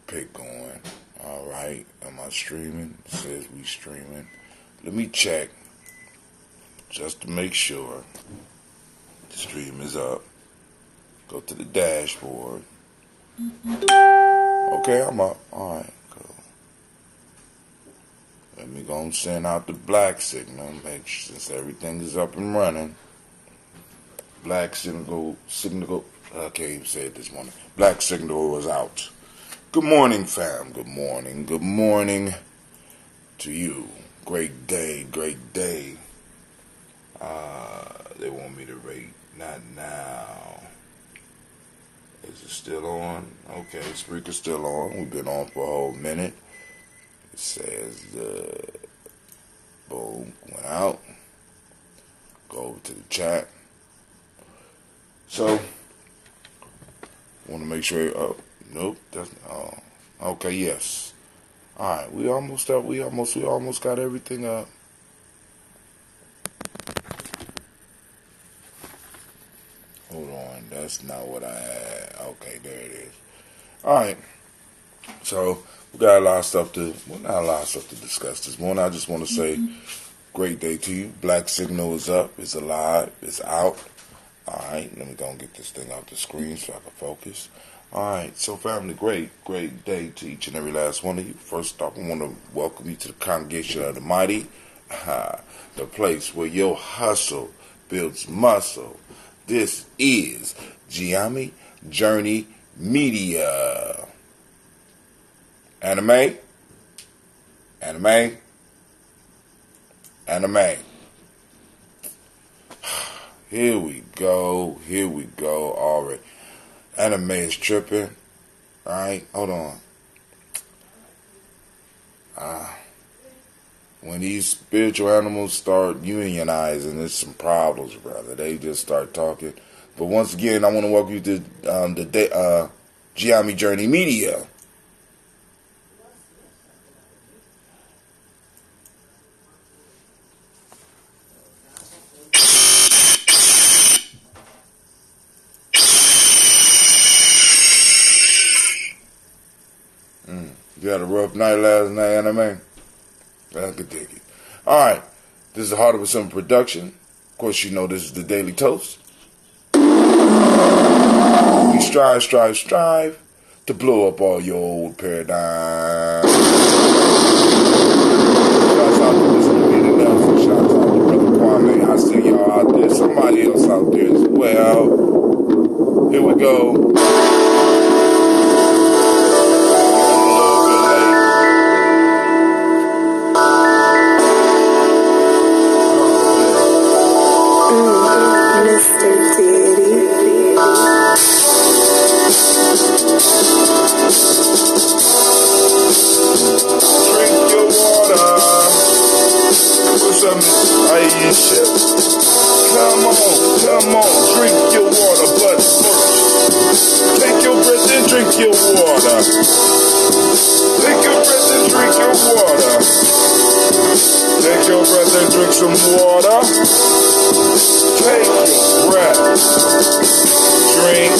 pick going. All right. Am I streaming? It says we streaming. Let me check just to make sure the stream is up. Go to the dashboard. Okay, I'm up. All right, cool. Let me go and send out the black signal. Make sure, since everything is up and running. Black signal. I can't even say it this morning. Black signal was out. Good morning, fam. Good morning. Good morning to you. Great day. Great day. They want me to rate. Not now. Is it still on? Okay, speaker's still on. We've been on for a whole minute. It says boom, went out. Go over to the chat. So, want to make sure. Oh, nope. That's okay. Yes. All right. We almost up. We almost got everything up. Hold on. That's not what I had. Okay, there it is. All right. So we got a lot of stuff to. Well, not a lot of stuff to discuss this morning. I just want to say, great day to you. Black signal is up. It's alive. It's out. All right, let me go and get this thing off the screen so I can focus. All right, so family, great day to each and every last one of you. First off, I want to welcome you to the Congregation of the Mighty, the place where your hustle builds muscle. This is Ujamaa Journey Media. Anime. Here we go. Already. Anime is tripping. Alright, hold on. When these spiritual animals start unionizing, there's some problems, brother. They just start talking. But once again, I want to welcome you to the Ujamaa Journey Media. You had a rough night last night, anime? I could dig it. Alright, this is the Heart of a Simple production. Of course, you know this is the Daily Toast. We strive to blow up all your old paradigms. Shouts out to Mr. Peter Nelson. Shouts out to Brother Kwame. I see y'all out there. Somebody else out there as well. Here we go. Come on, drink your water, but first, take your breath and drink your water. Take your breath and drink your water. Take your breath and drink some water. Take your breath. Drink.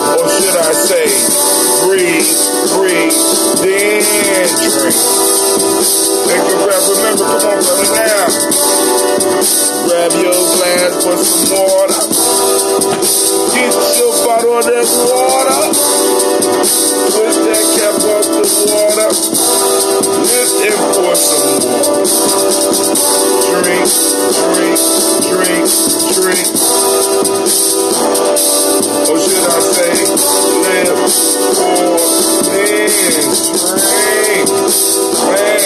Or should I say, breathe, then drink. Take your breath. Remember, come on, brother, now. Grab your glass for some water. Get your bottle of that water. Twist that cap off the water. Lift and pour some water. Drink. Or should I say, live, pour, then drink. Man.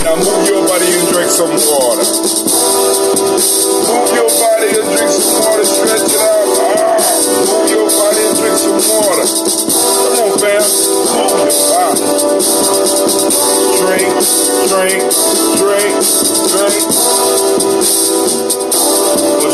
Now move your body and drink some water. Move your body and drink some water. Stretch it out. Move your body and drink some water. Come on, fam. Move your body. Drink. Or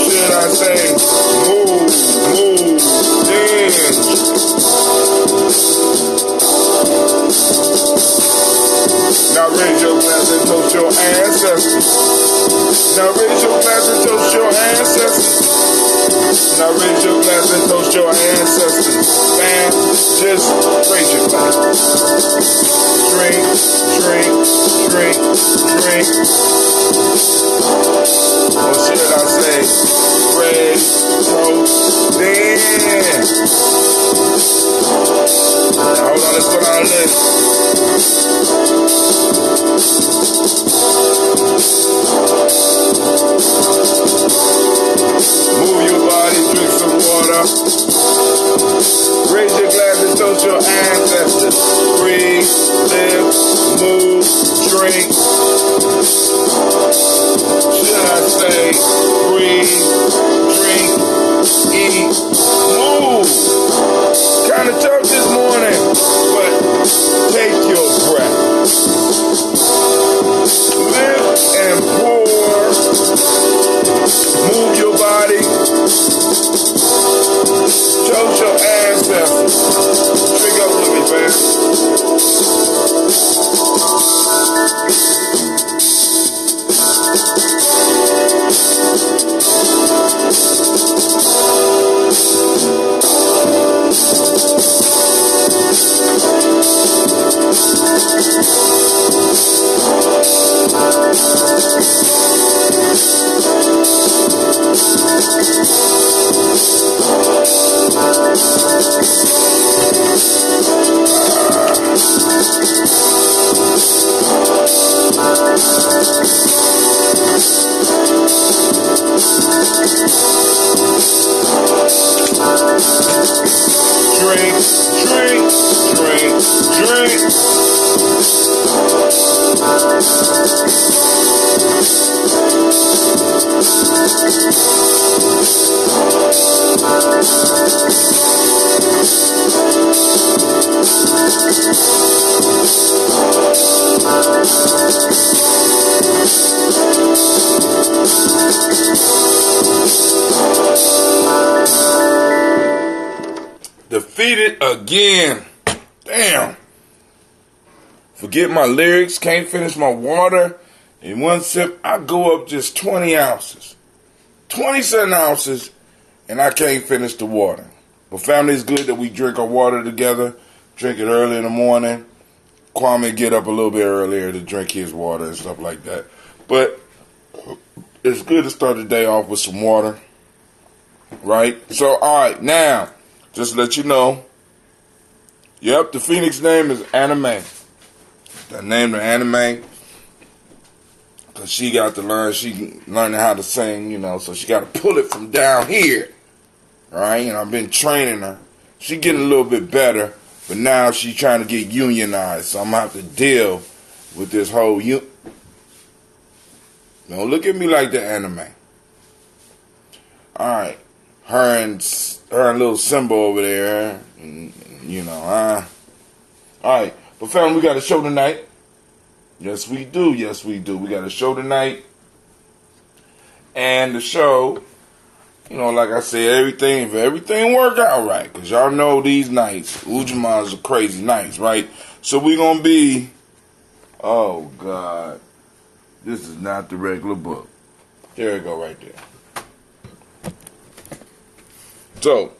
live, move, drink. Should I say breathe, drink, eat, move? Kind of tough this morning, but take your breath. Lift and pour. Move your body. Toast your ancestors. Drink up with me, man. Drink, drink, drink, drink. Defeated again. Damn. Forget my lyrics. Can't finish my water. In one sip, I go up just 20 ounces. 27 ounces, and I can't finish the water. But family, it's good that we drink our water together. Drink it early in the morning. Kwame get up a little bit earlier to drink his water and stuff like that. But it's good to start the day off with some water. Right? So, alright, now, just to let you know, yep, the Phoenix name is Anime. The name of Anime, because she got to learn, she learning how to sing, you know, so she got to pull it from down here. Alright, and I've been training her. She getting a little bit better, but now she's trying to get unionized, so I'm going to have to deal with this whole Don't look at me like the Anime. Alright, her and little Simba over there, you know, Alright, but family, we got a show tonight. Yes, we do. Yes, we do. We got a show tonight. And the show, you know, like I said, if everything work out right, because y'all know these nights, Ujamaa are crazy nights, right? So we going to be, oh, God, this is not the regular book. There we go right there. So,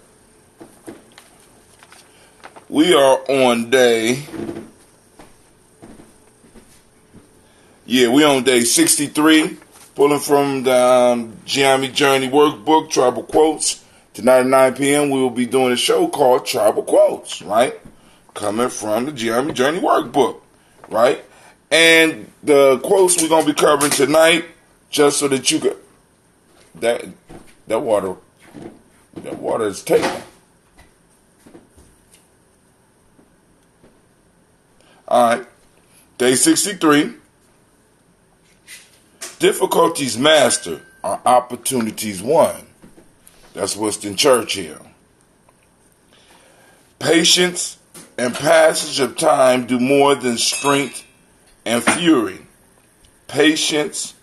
we are on day 63, pulling from the Ujamaa Journey Workbook, Tribal Quotes. Tonight at 9 p.m. we will be doing a show called Tribal Quotes, right? Coming from the Ujamaa Journey Workbook, right? And the quotes we're going to be covering tonight, just so that you could, that water is taken. Alright, day 63. Difficulties mastered are opportunities won. That's Winston Churchill. Patience and passage of time do more than strength and fury. Patience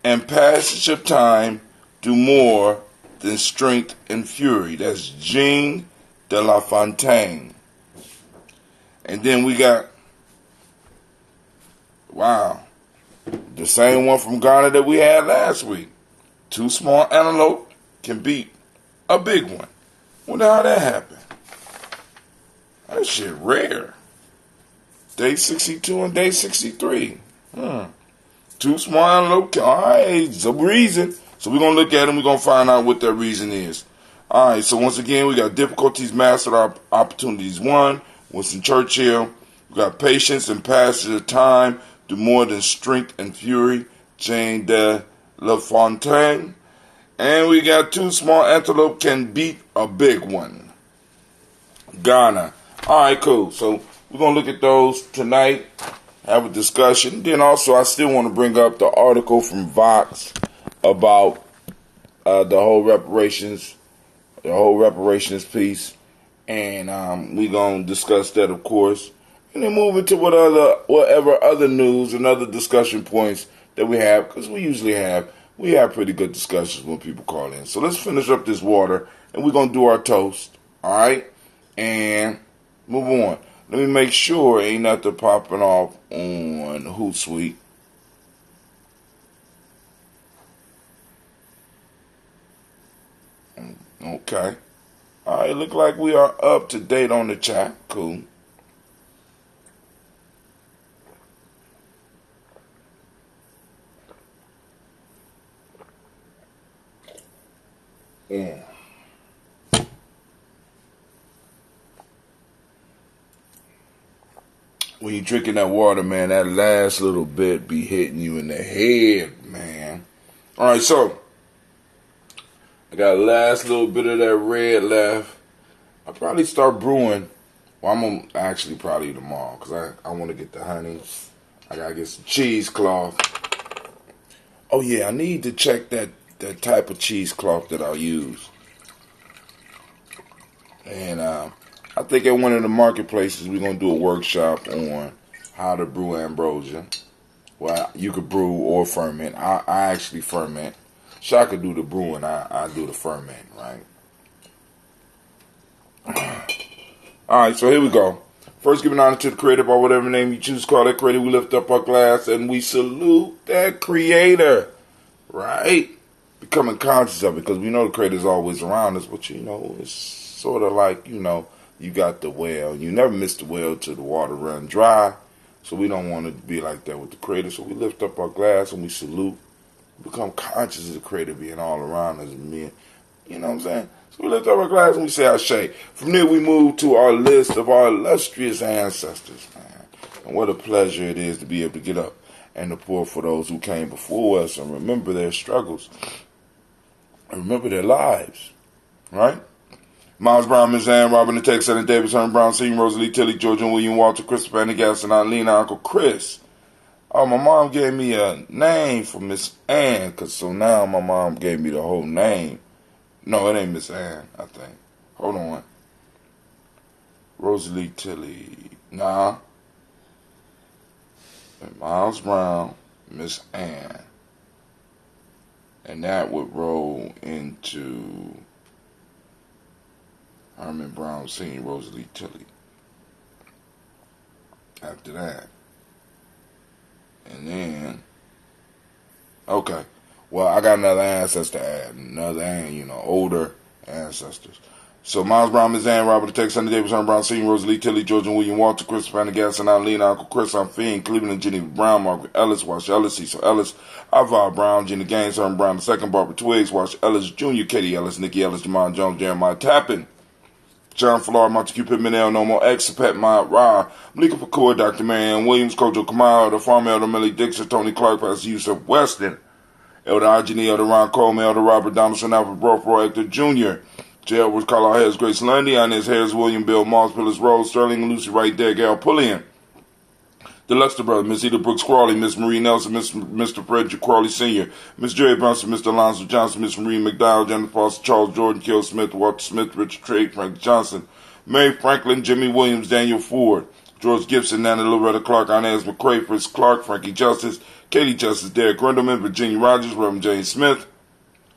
and passage of time do more than strength and fury. That's Jean de La Fontaine. And then we got, wow, the same one from Ghana that we had last week. 2 small antelope can beat a big one. Wonder how that happened. That shit rare. Day 62 and day 63. 2 small antelope can, alright, it's a reason. So we're going to look at them. We're going to find out what that reason is. Alright, so once again, we got difficulties mastered, opportunities won. Winston Churchill. We got patience and passage of time do more than strength and fury, Jean de La Fontaine. And we got 2 small antelope can beat a big one, Ghana. Alright, cool. So We're going to look at those tonight, have a discussion. Then also, I still want to bring up the article from Vox about the whole reparations piece. And we're going to discuss that, of course. And then move into whatever other news and other discussion points that we have, because we have pretty good discussions when people call in. So let's finish up this water, and we're going to do our toast, all right? And move on. Let me make sure ain't nothing popping off on Hootsuite. Okay. All right, look like we are up to date on the chat. Cool. Yeah. When you're drinking that water, man, that last little bit be hitting you in the head, man. All right, so I got the last little bit of that red left. I'll probably start brewing. Well, I'm going to actually probably tomorrow because I want to get the honey. I got to get some cheesecloth. Oh, yeah, I need to check that type of cheesecloth that I'll use. And I think at one of the marketplaces we're going to do a workshop on how to brew ambrosia. Well, you could brew or ferment. I actually ferment. Shaka do the brewing. I do the ferment, right? Alright, so here we go. First, giving honor to the creator by whatever name you choose to call that creator. We lift up our glass and we salute that creator, right? Becoming conscious of it, because we know the creator is always around us, but it's sort of like, you got the well. You never miss the well till the water run dry. So we don't want to be like that with the creator. So we lift up our glass and we salute. Become conscious of the creator being all around us. You know what I'm saying? So we lift up our glass and we say Ashe. From there we move to our list of our illustrious ancestors, man. And what a pleasure it is to be able to get up and to pour for those who came before us and remember their struggles. And remember their lives. Right? Miles Brown, Miss Ann, Robin the Tex, Senator Davis, Herman Brown, Senior, Rosalie, Tilly, George, and William Walter, Christopher Pendergast, and Aunt Lena, Uncle Chris. Oh, my mom gave me a name for Miss Ann, so now my mom gave me the whole name. No, it ain't Miss Ann, I think. Hold on. Rosalie, Tilly. Nah. And Miles Brown, Miss Ann. And that would roll into Herman Brown Senior, Rosalie Tilly. After that. And then, okay. Well, I got another ancestor to add. Older ancestors. So, Miles Brown, Miss Ann, Robert the Tex, Sunday Davis, Herman Brown Senior, Rosalie Tilly, George and William Walter, Christopher Pendergast, and Aunt Lena, Uncle Chris, I'm Fiend, Cleveland and Jenny Brown, Margaret Ellis, Wash Ellis, Cecil Ellis, Alvar Brown, Jenny Gaines, Herman Brown II, Barbara Twiggs, Wash Ellis Jr., Katie Ellis, Nikki Ellis, Jamon Jones, Jeremiah Tappan, John Flora, Montague Pittman, No More X, Pet Mott Ra, Malika Pacour, Dr. Marianne Williams, Kojo Kamal, the Farm Elder Millie Dixon, Tony Clark, Pastor Yusuf Weston, Elder Ageni, Elder Ron Coleman, Elder Robert Donaldson, Alfred Brothroy, Hector Jr., J. Edwards, Carlisle Harris, Grace Lundy, Inez Harris, William Bill Moss, Phyllis Rose, Sterling, Lucy Wright, there, Gail Pulliam, the Luxter Brothers, Miss Eda Brooks Crawley, Miss Marie Nelson, Mr. Frederick Crawley Sr., Miss Jerry Brunson, Mr. Alonzo Johnson, Miss Marie McDowell, Jennifer Foster, Charles Jordan, Kill Smith, Walter Smith, Richard Trigg, Frank Johnson, Mary Franklin, Jimmy Williams, Daniel Ford, George Gibson, Nana Loretta Clark, Inez McCrae, Fritz Clark, Frankie Justice, Katie Justice, Derek Grindelman, Virginia Rogers, Reverend Jane Smith,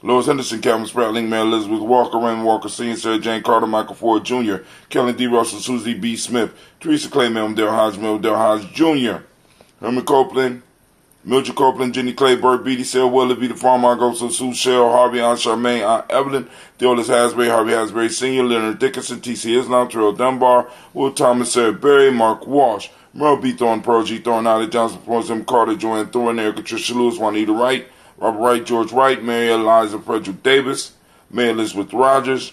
Lois Henderson, Calvin Spratling, Mary Elizabeth Walker, Raymond Walker Sr., Sarah Jane Carter, Michael Ford Jr., Kelly D. Russell, Susie B. Smith, Teresa Clay, Melvin Dale Hodge, Jr., Herman Copeland, Mildred Copeland, Jenny Clay, Burt Beatty, Sarah Willoughby, the Farm Argosa, Sue Cheryl, Harvey, Aunt Charmaine, Aunt Evelyn, Theolis Hasbury, Harvey Hasbury Sr., Leonard Dickinson, T.C. Islam, Terrell Dunbar, Will Thomas, Sarah Berry, Mark Walsh, Merle B. Thorne, Pearl G. Thorne, Allie Johnson, Florence M. Carter, Joanne Thorne, Erica Tricia Lewis, Juanita Wright, Robert Wright, George Wright, Mary Eliza Frederick Davis, Mary Elizabeth Rogers,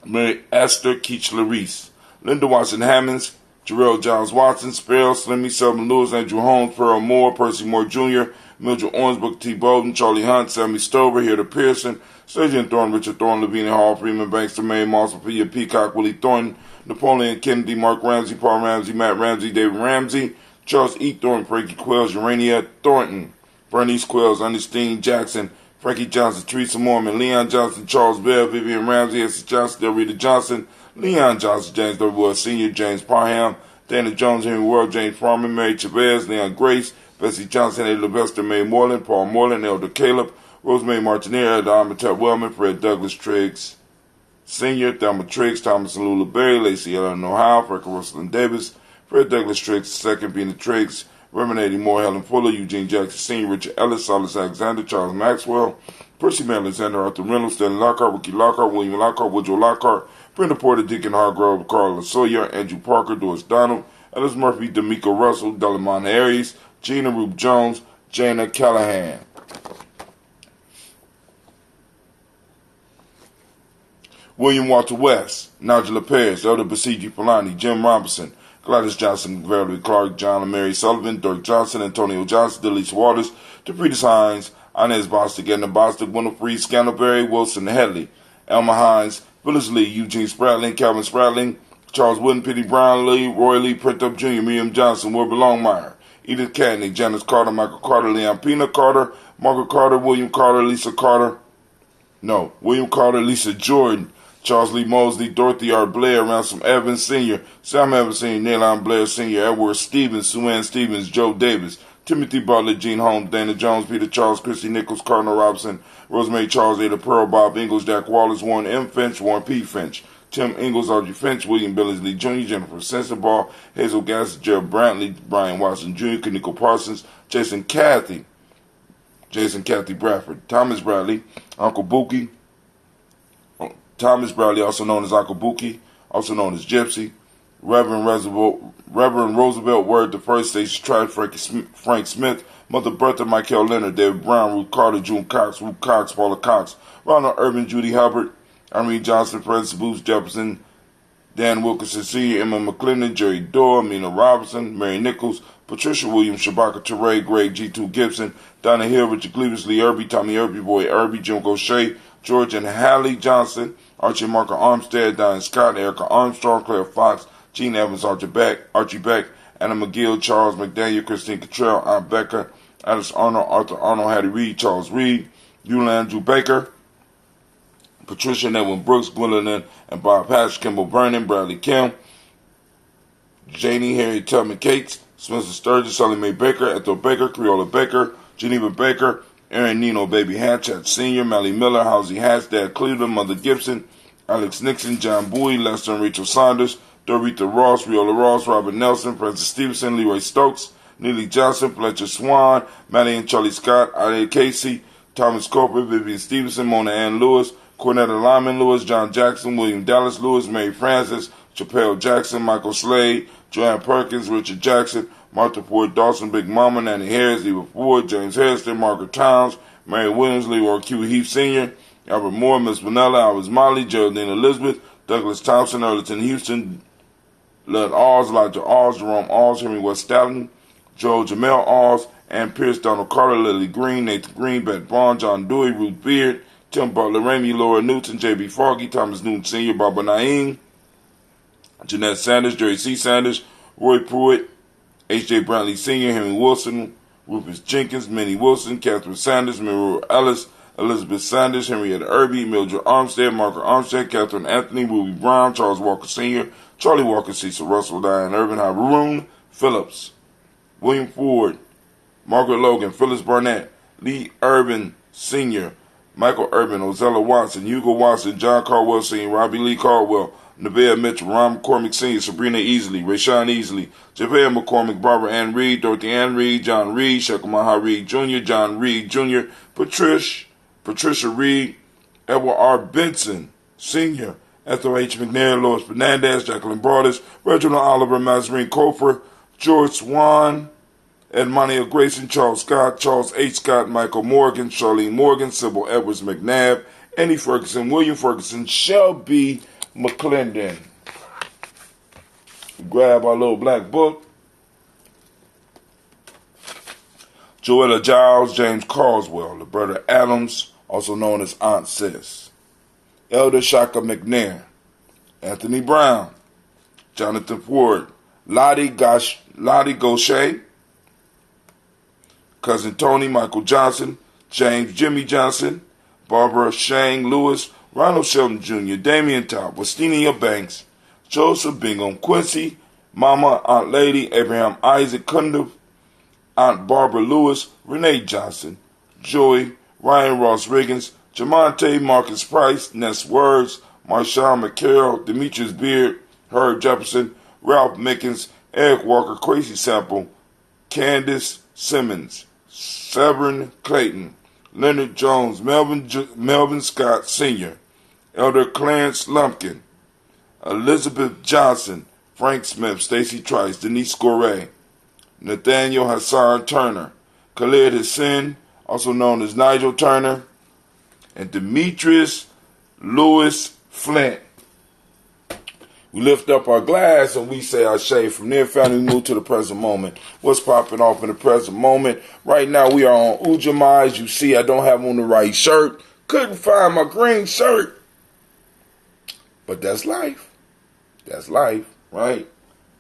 Mary Esther Keachler Reese, Linda Watson Hammonds, Jarrell Giles Watson, Sparrow, Slimmy, Selma Lewis, Andrew Holmes, Pearl Moore, Percy Moore Jr., Mildred Owens, Booker T. Bolden, Charlie Hunt, Sammy Stover, Hilda Pearson, Stadium Thorne, Richard Thorne, Lavinia Hall, Freeman Banks, Tremaine Moss, Sophia Peacock, Willie Thornton, Napoleon Kennedy, Mark Ramsey, Paul Ramsey, Matt Ramsey, David Ramsey, Charles E. Thornton, Frankie Quells, Urania Thornton, Bernice Quells, Ernestine Jackson, Frankie Johnson, Teresa Mormon, Leon Johnson, Charles Bell, Vivian Ramsey, Essie Johnson, Del Rita Johnson, Leon Johnson, James W. Sr., James Parham, Dana Jones, Henry World, James Farman, Mary Chavez, Leon Grace, Bessie Johnson, Ada Levester, Mae Moreland, Paul Moreland, Elder Caleb, Rosemary Martineer, Adam Ted Wellman, Fred Douglas Triggs Sr., Thelma Triggs, Thomas and Lula Berry, Lacey Ellen Ohio, Franklin Russell Davis, Fred Douglas Triggs II, Bina Triggs, Reverend Eddie Moore, Helen Fuller, Eugene Jackson Sr., Richard Ellis, Silas Alexander, Charles Maxwell, Percy May Alexander, Arthur Reynolds, Stanley Lockhart, Ricky Lockhart, William Lockhart, Woodrow Lockhart, Brenda Porter, Deacon Hargrove, Carla Sawyer, Andrew Parker, Doris Donald, Ellis Murphy, D'Amico Russell, Delamon Aries, Gina Rube Jones, Jana Callahan. William Walter West, Nigel Perez, Elder Basiji Polani, Jim Robinson, Gladys Johnson, Valerie Clark, John and Mary Sullivan, Dirk Johnson, Antonio Johnson, Delise Waters, DeFritis Hines, Inez Bostic, Edna Bostic, Winifred Scandalberry, Wilson Headley, Elma Hines, Phyllis Lee, Eugene Spratling, Calvin Spratling, Charles Wooden, Pitty Brown Lee, Roy Lee, Printup Jr., Miriam Johnson, Wilbur Longmire, Edith Cadney, Janice Carter, Michael Carter, Leon Pina Carter, Margaret Carter, William Carter, William Carter, Lisa Jordan, Charles Lee Mosley, Dorothy R. Blair, Ransom Evans Sr., Sam Evans Sr., Nayland Blair Sr., Edward Stevens, Sue Ann Stevens, Joe Davis, Timothy Butler, Gene Holmes, Dana Jones, Peter Charles, Christy Nichols, Cardinal Robinson, Rosemary Charles, Ada Pearl, Bob Ingalls, Jack Wallace, Warren M. Finch, Warren P. Finch, Tim Ingalls, Audrey Finch, William Billingsley Jr., Jennifer Sensabaugh, Hazel Gass, Gerald Brantley, Brian Watson Jr., Kaniko Parsons, Jason Cathy Bradford, Thomas Bradley, Uncle Buki, Thomas Bradley, also known as Uncle Buki, also known as Gypsy, Reverend Roosevelt Word, the first stage tried Frank Smith, Mother Bertha, Michael Leonard, David Brown, Ruth Carter, June Cox, Ruth Cox, Paula Cox, Ronald Urban, Judy Hubbard, Irene Johnson, Francis Booth Jefferson, Dan Wilkinson Sr., Emma McClendon, Jerry Dorr, Mina Robinson, Mary Nichols, Patricia Williams, Shabaka Teray, Greg G2 Gibson, Donna Hill, Richard Cleavis, Lee Irby, Tommy Irby, Boy Irby, Jim Gaucher, George and Hallie Johnson, Archie Marker Armstead, Diane Scott, Erica Armstrong, Claire Fox, Gene Evans, Archie Beck, Anna McGill, Charles McDaniel, Christine Cottrell, Aunt Becker, Alice Arnold, Arthur Arnold, Hattie Reed, Charles Reed, Yulan Drew Baker, Patricia and Edwin Brooks, Gwendolyn and Bob Patch, Kimball Vernon, Bradley Kim, Janie Harry Tubman Cates, Spencer Sturgis, Sally Mae Baker, Ethel Baker, Creola Baker, Geneva Baker, Aaron Nino Baby Hatchet Sr., Mally Miller, Housie Hatch, Dad Cleveland, Mother Gibson, Alex Nixon, John Bowie, Lester and Rachel Saunders, Dorita Ross, Riola Ross, Robert Nelson, Francis Stevenson, Leroy Stokes, Neely Johnson, Fletcher Swan, Maddie and Charlie Scott, Ida Casey, Thomas Coper, Vivian Stevenson, Mona Ann Lewis, Cornetta Lyman Lewis, John Jackson, William Dallas Lewis, Mary Francis, Chappelle Jackson, Michael Slade, Joanne Perkins, Richard Jackson, Martha Ford Dawson, Big Mama, Nanny Harris, Eva Ford, James Harrison, Margaret Towns, Mary Williams, Leroy Q. Heath Sr., Albert Moore, Miss Vanilla, Alvis Molly, Geraldine Elizabeth, Douglas Thompson, Earleton Houston, Lud Alls, Elijah Alls, Jerome Alls, Henry West Stallion, Joel Jamel Alls, Ann Pierce, Donald Carter, Lily Green, Nathan Green, Beth Bond, John Dewey, Ruth Beard, Tim Butler, Ramey, Laura Newton, J.B. Foggy, Thomas Newton Sr., Barbara Naeem, Jeanette Sanders, Jerry C. Sanders, Roy Pruitt, H.J. Brantley Sr., Henry Wilson, Rufus Jenkins, Minnie Wilson, Catherine Sanders, Miriam Ellis, Elizabeth Sanders, Henrietta Irby, Mildred Armstead, Margaret Armstead, Catherine Anthony, Ruby Brown, Charles Walker Sr., Charlie Walker, Cecil Russell, Diane Irvin, Haroon Phillips, William Ford, Margaret Logan, Phyllis Barnett, Lee Urban Sr., Michael Urban, Ozella Watson, Hugo Watson, John Caldwell Sr., Robbie Lee Caldwell, Nevaeh Mitchell, Ron McCormick Sr., Sabrina Easley, Rayshawn Easley, Javea McCormick, Barbara Ann Reed, Dorothy Ann Reed, John Reed, Shekamaha Reed Jr., John Reed Jr., Patricia Reed, Edward R. Benson Sr., Ethel H. McNair, Lois Fernandez, Jacqueline Broadus, Reginald Oliver, Mazarine Cofer, George Swan, Edmonia Grayson, Charles Scott, Charles H. Scott, Michael Morgan, Charlene Morgan, Sybil Edwards McNabb, Annie Ferguson, William Ferguson, Shelby McClendon. Grab our little black book. Joella Giles, James Carswell, Roberta Adams, also known as Aunt Sis, Elder Shaka McNair, Anthony Brown, Jonathan Ford, Lottie Gaucher, Cousin Tony Michael Johnson, James Jimmy Johnson, Barbara Shang Lewis, Ronald Shelton Jr., Damian Top, Westinia Banks, Joseph Bingham, Quincy, Mama, Aunt Lady, Abraham Isaac Cundiff, Aunt Barbara Lewis, Renee Johnson, Joey, Ryan Ross Riggins, Jamonte Marcus Price, Ness Words, Marshawn McCarroll, Demetrius Beard, Herb Jefferson, Ralph Mickens, Eric Walker, Crazy Sample, Candace Simmons, Severn Clayton, Leonard Jones, Melvin Scott Sr., Elder Clarence Lumpkin, Elizabeth Johnson, Frank Smith, Stacy Trice, Denise Gorey, Nathaniel Hassan Turner, Khalid Hassan, also known as Nigel Turner, and Demetrius Lewis Flint. We lift up our glass and we say our shade. From there, family, we move to the present moment. What's popping off in the present moment? Right now, we are on Ujamaa. As you see, I don't have on the right shirt. Couldn't find my green shirt. But that's life. That's life, right?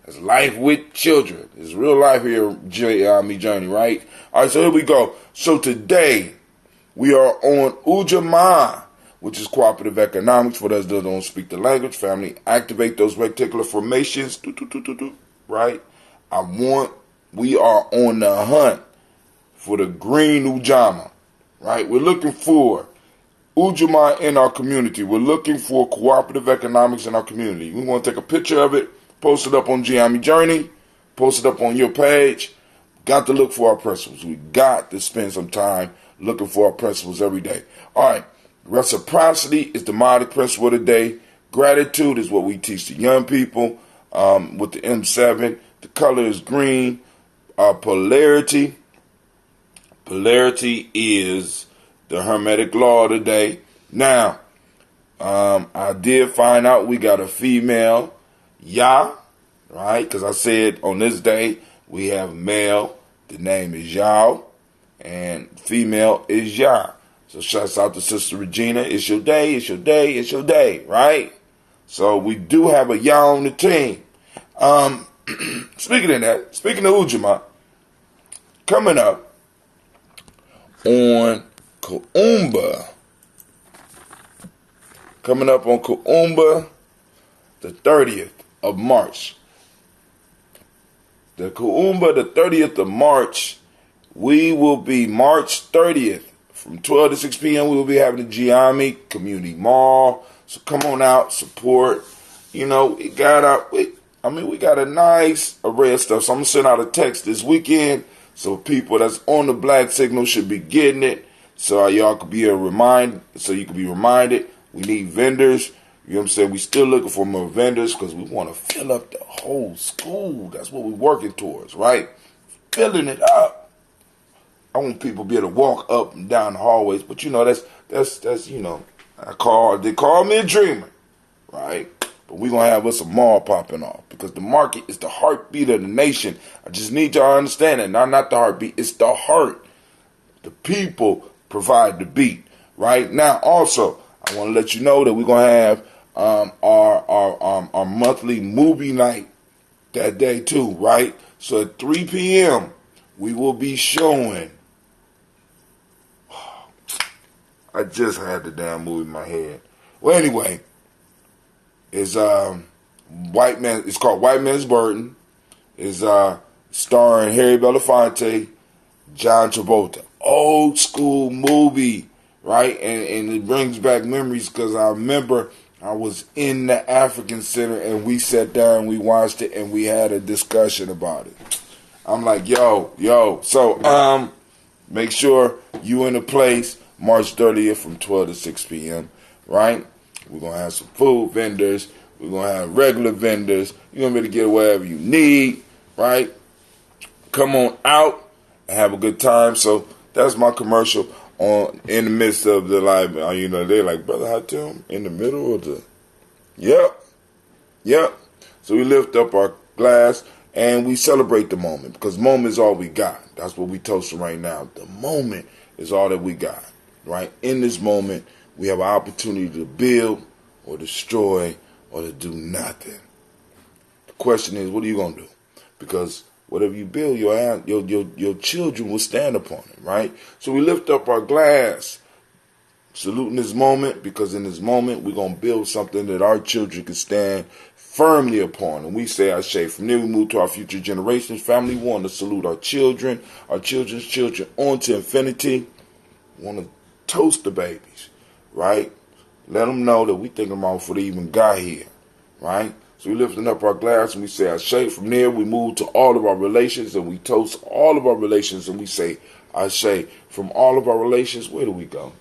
That's life with children. It's real life here, Journey, right? All right, so here we go. So today, we are on Ujamaa, which is cooperative economics. For those that don't speak the language, family, activate those reticular formations, right? We are on the hunt for the green Ujamaa, right? We're looking for Ujamaa in our community. We're looking for cooperative economics in our community. We want to take a picture of it, post it up on Giami Journey, post it up on your page. Got to look for our principles. We got to spend some time looking for our principles every day. All right. Reciprocity is the modern principle of the day. Gratitude is what we teach the young people with the M7. The color is green. Polarity is the Hermetic law of the day. Now, I did find out we got a female Yah, right? Because I said on this day we have male, the name is Yah, and female is Yah. So shouts out to Sister Regina. It's your day, it's your day, it's your day, right? So we do have a Yah on the team. Speaking of Ujamaa, coming up on Kuumba, the 30th of March. The Kuumba, the 30th of March, we will be March 30th. From 12 to 6 p.m., we will be having the Giami Community Mall. So come on out, support. You know, we got a nice array of stuff. So I'm going to send out a text this weekend. So people that's on the Black Signal should be getting it. So y'all could be you can be reminded. We need vendors. You know what I'm saying? We still looking for more vendors because we want to fill up the whole school. That's what we're working towards, right? Filling it up. I want people to be able to walk up and down the hallways, but you know that's you know, they call me a dreamer, right? But we're gonna have us a mall popping off because the market is the heartbeat of the nation. I just need y'all to understand that. Not the heartbeat, it's the heart. The people provide the beat. Right now, also, I want to let you know that we're gonna have our monthly movie night that day too, right? So at 3 p.m. we will be showing. I just had the damn movie in my head. Well, anyway, it's called White Man's Burden. It's starring Harry Belafonte, John Travolta. Old school movie, right? And it brings back memories because I remember I was in the African Center and we sat down, we watched it, and we had a discussion about it. I'm like, yo. So make sure you in the place March 30th from 12 to 6 p.m., right? We're going to have some food vendors. We're going to have regular vendors. You're going to be able to get whatever you need, right? Come on out and have a good time. So that's my commercial in the midst of the live. You know, they're like, Brother Hatem, in the middle of the... Yep. So we lift up our glass And we celebrate the moment, because the moment is all we got. That's what we toasting right now. The moment is all that we got, right? In this moment, we have an opportunity to build or destroy or to do nothing. The question is, what are you going to do? Because whatever you build, your children will stand upon it, right? So we lift up our glass, saluting this moment, because in this moment, we're going to build something that our children can stand firmly upon. And we say, Ashe. From there, we move to our future generations. Family, we want to salute our children, our children's children, on to infinity. We want to toast the babies, right? Let them know that we thinking about before they even got here, right? So we lifting up our glass and we say Ashe. From there, we move to all of our relations and we toast all of our relations and we say Ashe. From all of our relations, where do we go?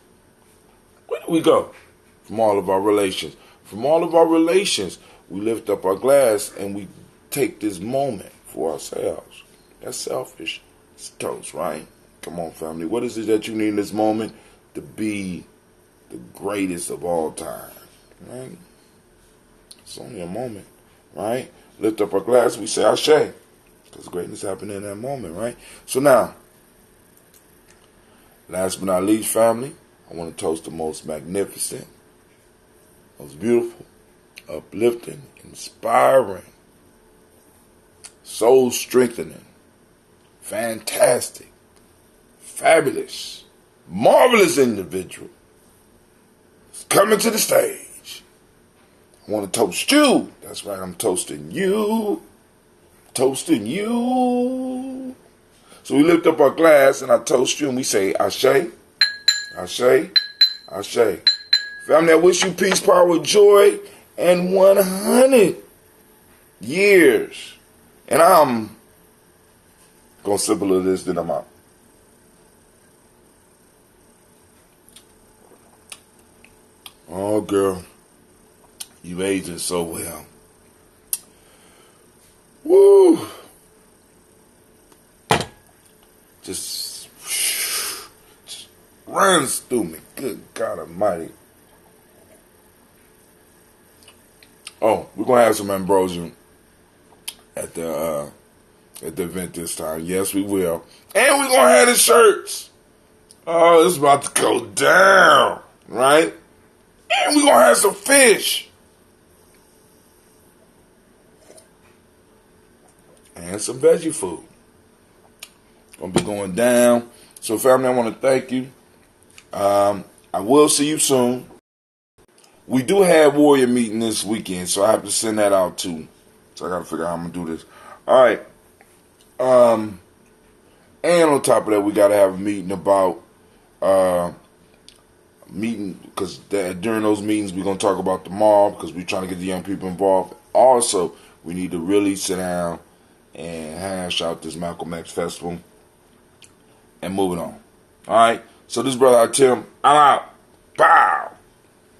Where do we go? From all of our relations. From all of our relations, we lift up our glass and we take this moment for ourselves. That's selfish. It's toast, right? Come on, family. What is it that you need in this moment to be the greatest of all time? Right? It's only a moment, right? Lift up our glass, we say Ashe, because greatness happened in that moment, right? So now, last but not least, family, I want to toast the most magnificent, most beautiful, uplifting, inspiring, soul strengthening, fantastic, fabulous, marvelous individual is coming to the stage. I want to toast you. That's right, I'm toasting you. Toasting you. So we lift up our glass and I toast you and we say Ashe, Ashe, Ashe. Family, I wish you peace, power, joy, and 100 years. And I'm going to sip a little of this, then I'm out. Oh, girl. You aging so well. Woo! Just runs through me. Good God Almighty. Oh, we're gonna have some ambrosia at the event this time. Yes, we will. And we're gonna have the shirts. Oh, it's about to go down, right? And we're gonna have some fish. And some veggie food. Gonna be going down. So family, I want to thank you. I will see you soon. We do have Warrior meeting this weekend, so I have to send that out too. So I gotta figure out how I'm gonna do this. Alright. And on top of that, we gotta have a meeting about because during those meetings we're gonna talk about the mall, because we're trying to get the young people involved. Also, we need to really sit down and hash out this Malcolm X festival and move it on. Alright? So this brother Tim, I'm out. Bye.